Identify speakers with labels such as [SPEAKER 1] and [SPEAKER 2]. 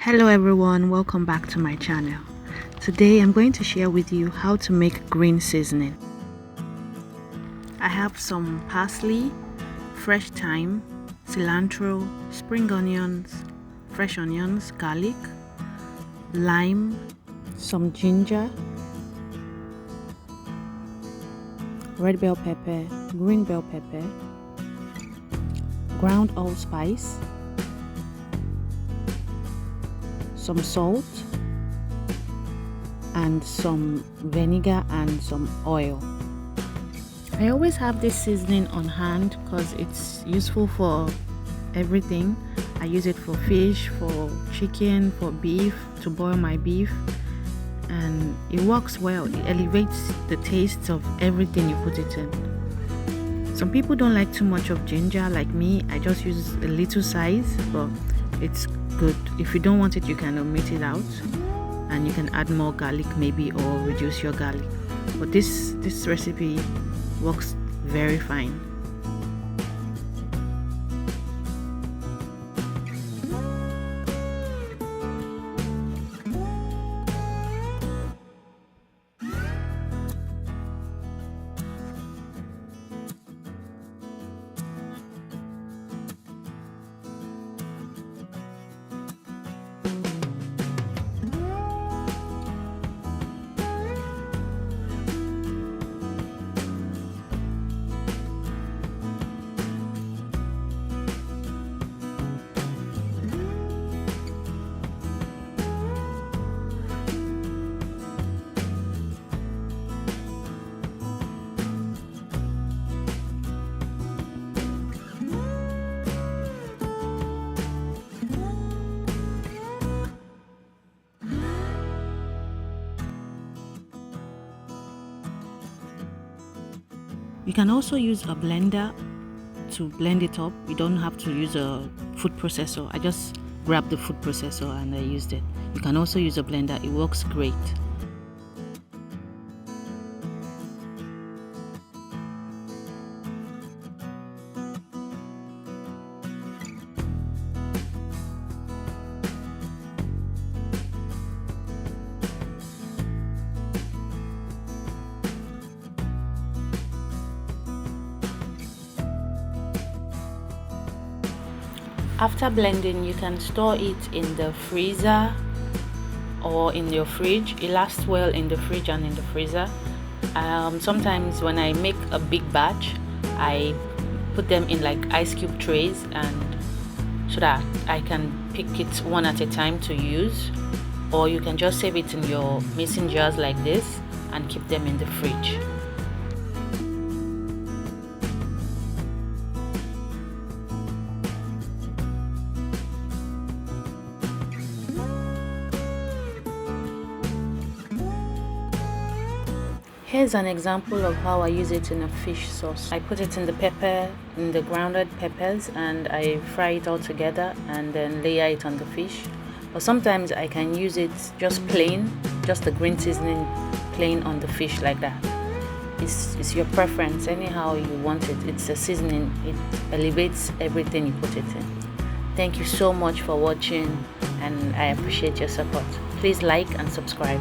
[SPEAKER 1] Hello everyone, welcome back to my channel. Today I'm going to share with you how to make green seasoning. I have some parsley, fresh thyme, cilantro, spring onions, fresh onions, garlic, lime, some ginger, red bell pepper, green bell pepper, ground allspice, some salt, and some vinegar and some oil. I always have this seasoning on hand because it's useful for everything. I use it for fish, for chicken, for beef, to boil my beef, and it works well. It elevates the taste of everything you put it in. Some people don't like too much of ginger like me. I just use a little size, but it's good. If you don't want it, you can omit it out and you can add more garlic maybe, or reduce your garlic, but this recipe works very fine. You can also use a blender to blend it up. You don't have to use a food processor. I just grabbed the food processor and I used it. You can also use a blender. It works great. After blending, you can store it in the freezer or in your fridge. It lasts well in the fridge and in the freezer. Sometimes when I make a big batch, I put them in like ice cube trays, and so that I can pick it one at a time to use, or you can just save it in your mason jars like this and keep them in the fridge. Here's an example of how I use it in a fish sauce. I put it in the pepper, in the grounded peppers, and I fry it all together and then layer it on the fish. But sometimes I can use it just plain, just the green seasoning plain on the fish like that. It's your preference, anyhow you want it. It's a seasoning. It elevates everything you put it in. Thank you so much for watching, and I appreciate your support. Please like and subscribe.